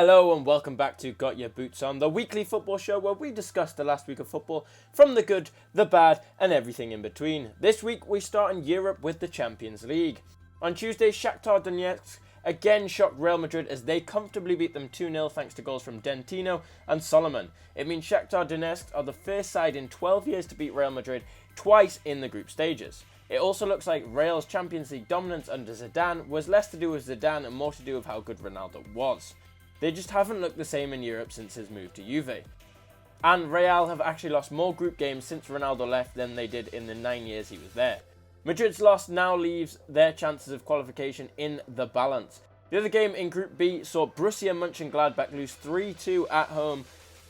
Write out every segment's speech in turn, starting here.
Hello and welcome back to Got Your Boots On, the weekly football show where we discuss the last week of football from the good, the bad and everything in between. This week we start in Europe with the Champions League. On Tuesday, Shakhtar Donetsk again shocked Real Madrid as they comfortably beat them 2-0 thanks to goals from Dentino and Solomon. It means Shakhtar Donetsk are the first side in 12 years to beat Real Madrid twice in the group stages. It also looks like Real's Champions League dominance under Zidane was less to do with Zidane and more to do with how good Ronaldo was. They just haven't looked the same in Europe since his move to Juve. And Real have actually lost more group games since Ronaldo left than they did in the 9 years he was there. Madrid's loss now leaves their chances of qualification in the balance. The other game in Group B saw Borussia Mönchengladbach lose 3-2 at home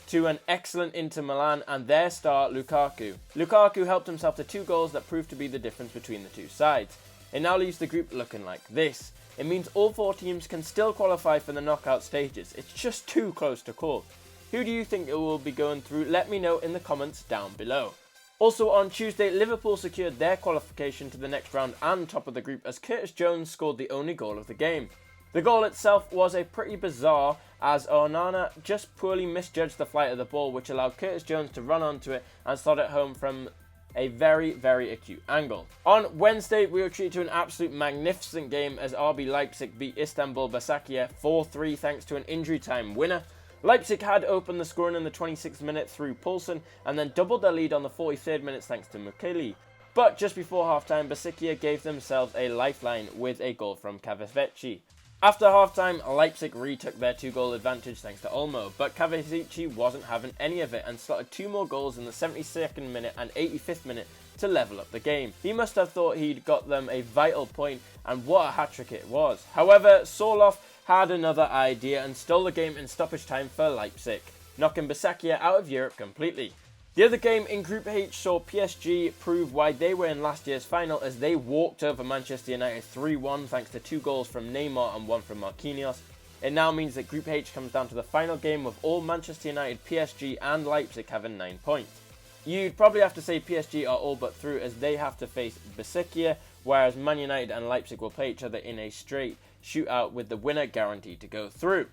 to an excellent Inter Milan and their star Lukaku. Lukaku helped himself to 2 goals that proved to be the difference between the two sides. It now leaves the group looking like this. It means all 4 teams can still qualify for the knockout stages. It's just too close to call. Who do you think it will be going through? Let me know in the comments down below. Also on Tuesday, Liverpool secured their qualification to the next round and top of the group as Curtis Jones scored the only goal of the game. The goal itself was a pretty bizarre as Onana just poorly misjudged the flight of the ball, which allowed Curtis Jones to run onto it and slot it home from a very acute angle. On Wednesday, we were treated to an absolute magnificent game as RB Leipzig beat Istanbul Basaksehir 4-3 thanks to an injury time winner. Leipzig had opened the scoring in the 26th minute through Poulsen and then doubled their lead on the 43rd minute thanks to Mukiele. But just before halftime, Basaksehir gave themselves a lifeline with a goal from Kvaratskhelia. After halftime, Leipzig retook their 2-goal advantage thanks to Olmo, but Kvaratskhelia wasn't having any of it and slotted 2 more goals in the 72nd minute and 85th minute to level up the game. He must have thought he'd got them a vital point, and what a hat-trick it was. However, Sorloth had another idea and stole the game in stoppage time for Leipzig, knocking Basaksehir out of Europe completely. The other game in Group H saw PSG prove why they were in last year's final as they walked over Manchester United 3-1 thanks to 2 goals from Neymar and 1 from Marquinhos. It now means that Group H comes down to the final game with all Manchester United, PSG and Leipzig having 9 points. You'd probably have to say PSG are all but through as they have to face Basaksehir, whereas Man United and Leipzig will play each other in a straight shootout with the winner guaranteed to go through.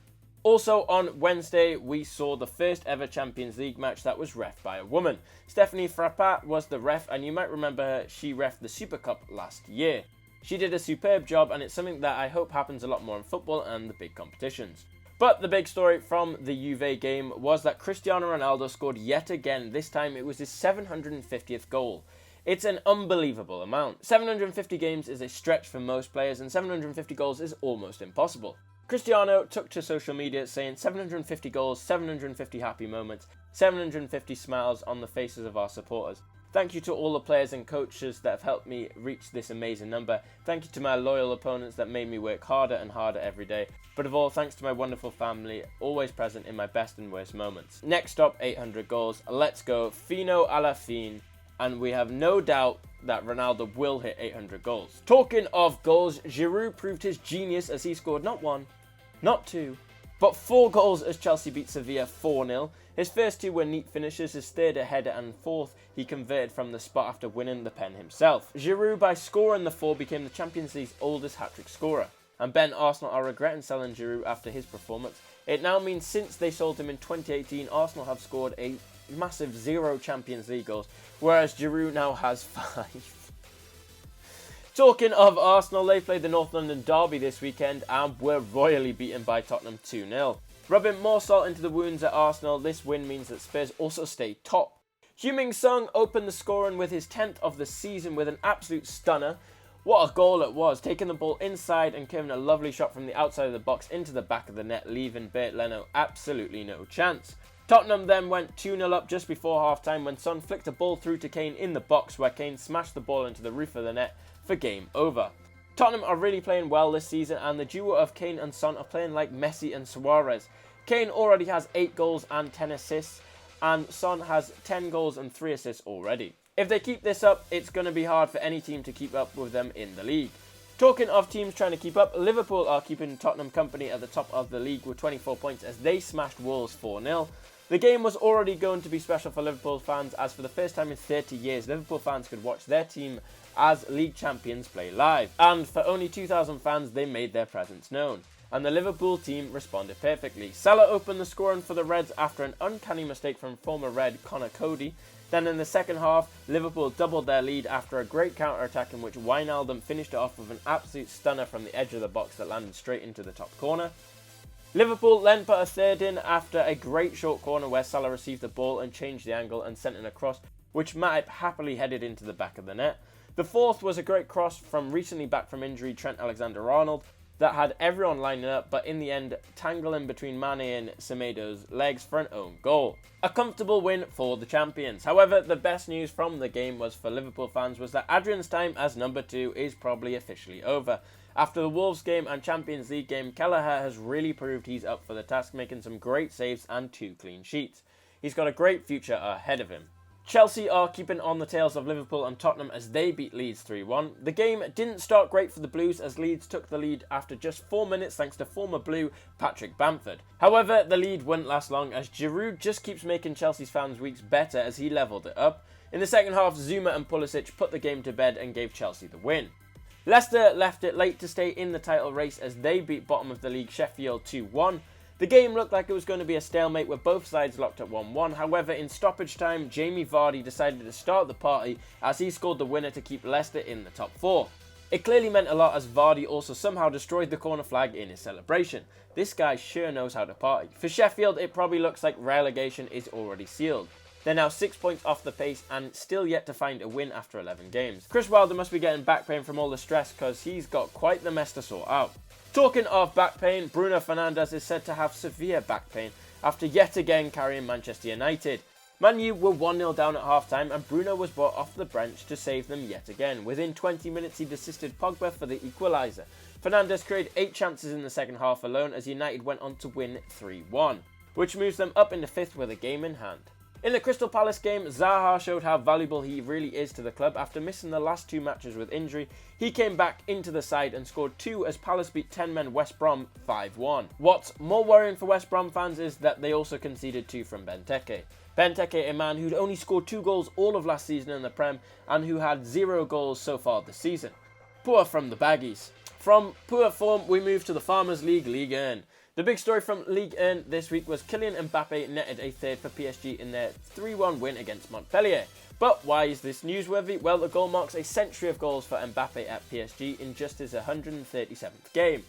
Also on Wednesday, we saw the first ever Champions League match that was reffed by a woman. Stephanie Frappart was the ref, and you might remember her, she reffed the Super Cup last year. She did a superb job, and it's something that I hope happens a lot more in football and the big competitions. But the big story from the Juve game was that Cristiano Ronaldo scored yet again. This time it was his 750th goal. It's an unbelievable amount. 750 games is a stretch for most players, and 750 goals is almost impossible. Cristiano took to social media saying 750 goals, 750 happy moments, 750 smiles on the faces of our supporters. Thank you to all the players and coaches that have helped me reach this amazing number. Thank you to my loyal opponents that made me work harder and harder every day. But of all, thanks to my wonderful family, always present in my best and worst moments. Next up, 800 goals. Let's go. Fino alla fine. And we have no doubt that Ronaldo will hit 800 goals. Talking of goals, Giroud proved his genius as he scored not 1, not 2, but 4 goals as Chelsea beat Sevilla 4-0. His first 2 were neat finishes, his third a header and fourth he converted from the spot after winning the pen himself. Giroud, by scoring the 4, became the Champions League's oldest hat-trick scorer. And Ben, Arsenal are regretting selling Giroud after his performance. It now means since they sold him in 2018, Arsenal have scored a massive 0 Champions League goals, whereas Giroud now has 5. Talking of Arsenal, they played the North London derby this weekend and were royally beaten by Tottenham 2-0. Rubbing more salt into the wounds at Arsenal, this win means that Spurs also stay top. Heung-min Son opened the scoring with his 10th of the season with an absolute stunner. What a goal it was, taking the ball inside and curving a lovely shot from the outside of the box into the back of the net, leaving Bert Leno absolutely no chance. Tottenham then went 2-0 up just before half-time when Son flicked a ball through to Kane in the box where Kane smashed the ball into the roof of the net for game over. Tottenham are really playing well this season and the duo of Kane and Son are playing like Messi and Suarez. Kane already has 8 goals and 10 assists and Son has 10 goals and 3 assists already. If they keep this up, it's going to be hard for any team to keep up with them in the league. Talking of teams trying to keep up, Liverpool are keeping Tottenham company at the top of the league with 24 points as they smashed Wolves 4-0. The game was already going to be special for Liverpool fans as for the first time in 30 years, Liverpool fans could watch their team as league champions play live. And for only 2,000 fans, they made their presence known. and the Liverpool team responded perfectly. Salah opened the scoring for the Reds after an uncanny mistake from former Red Connor Cody. Then in the second half, Liverpool doubled their lead after a great counter-attack in which Wijnaldum finished it off with an absolute stunner from the edge of the box that landed straight into the top corner. Liverpool then put a third in after a great short corner where Salah received the ball and changed the angle and sent it across, which Matip happily headed into the back of the net. The fourth was a great cross from recently back from injury Trent Alexander-Arnold that had everyone lining up, but in the end tangling between Mane and Semedo's legs for an own goal. A comfortable win for the champions. However, the best news from the game was for Liverpool fans was that Adrian's time as number 2 is probably officially over. After the Wolves game and Champions League game, Kelleher has really proved he's up for the task, making some great saves and 2 clean sheets. He's got a great future ahead of him. Chelsea are keeping on the tails of Liverpool and Tottenham as they beat Leeds 3-1. The game didn't start great for the Blues as Leeds took the lead after just 4 minutes thanks to former Blue Patrick Bamford. However, the lead wouldn't last long as Giroud just keeps making Chelsea's fans' weeks better as he levelled it up. In the second half, Zuma and Pulisic put the game to bed and gave Chelsea the win. Leicester left it late to stay in the title race as they beat bottom of the league Sheffield 2-1. The game looked like it was going to be a stalemate with both sides locked at 1-1. However, in stoppage time, Jamie Vardy decided to start the party as he scored the winner to keep Leicester in the top 4. It clearly meant a lot as Vardy also somehow destroyed the corner flag in his celebration. This guy sure knows how to party. For Sheffield, it probably looks like relegation is already sealed. They're now 6 points off the pace and still yet to find a win after 11 games. Chris Wilder must be getting back pain from all the stress because he's got quite the mess to sort out. Talking of back pain, Bruno Fernandes is said to have severe back pain after yet again carrying Manchester United. Man U were 1-0 down at half-time and Bruno was brought off the bench to save them yet again. Within 20 minutes he'd assisted Pogba for the equaliser. Fernandes created 8 chances in the second half alone as United went on to win 3-1, which moves them up into 5th with a game in hand. In the Crystal Palace game, Zaha showed how valuable he really is to the club. After missing the last 2 matches with injury, he came back into the side and scored 2 as Palace beat 10-man West Brom 5-1. What's more worrying for West Brom fans is that they also conceded 2 from Benteke. Benteke, a man who'd only scored 2 goals all of last season in the Prem and who had 0 goals so far this season. Poor from the Baggies. From poor form, we move to the Farmers League, Ligue 1. The big story from Ligue 1 this week was Kylian Mbappe netted a third for PSG in their 3-1 win against Montpellier. But why is this newsworthy? Well, the goal marks a century of goals for Mbappe at PSG in just his 137th game.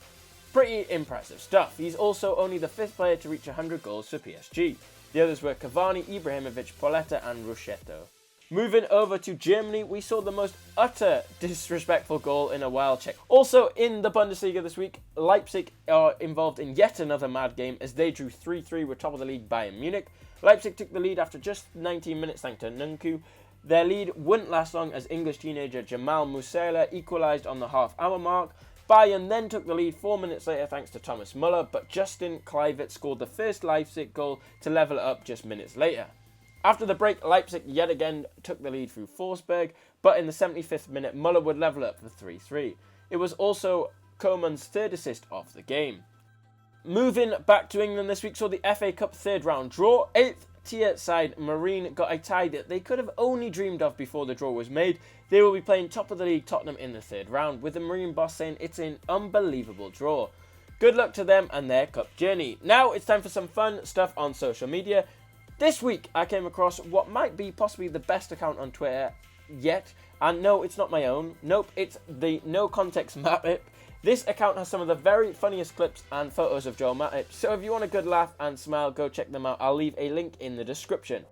Pretty impressive stuff. He's also only the 5th player to reach 100 goals for PSG. The others were Cavani, Ibrahimovic, Pauletta and Ruschetto. Moving over to Germany, we saw the most utter disrespectful goal in a while. Check. Also in the Bundesliga this week, Leipzig are involved in yet another mad game as they drew 3-3 with top of the league Bayern Munich. Leipzig took the lead after just 19 minutes thanks to Nkunku. Their lead wouldn't last long as English teenager Jamal Musiala equalised on the half-hour mark. Bayern then took the lead 4 minutes later thanks to Thomas Müller, but Justin Kluivert scored the first Leipzig goal to level it up just minutes later. After the break, Leipzig yet again took the lead through Forsberg, but in the 75th minute, Müller would level up for 3-3. It was also Koeman's 3rd assist of the game. Moving back to England this week saw the FA Cup 3rd round draw. 8th tier side Marine got a tie that they could have only dreamed of before the draw was made. They will be playing top of the league Tottenham in the 3rd round, with the Marine boss saying it's an unbelievable draw. Good luck to them and their cup journey. Now it's time for some fun stuff on social media. This week I came across what might be possibly the best account on Twitter yet, and no, it's not my own. Nope, it's the No Context Matip. This account has some of the very funniest clips and photos of Joel Matip, so if you want a good laugh and smile, go check them out. I'll leave a link in the description.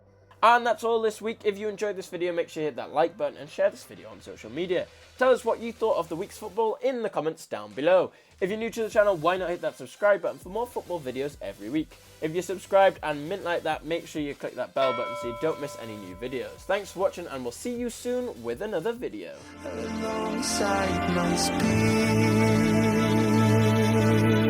And that's all this week. If you enjoyed this video, make sure you hit that like button and share this video on social media. Tell us what you thought of the week's football in the comments down below. If you're new to the channel, why not hit that subscribe button for more football videos every week. If you're subscribed and mint like that, make sure you click that bell button so you don't miss any new videos. Thanks for watching and we'll see you soon with another video. Alongside my speed.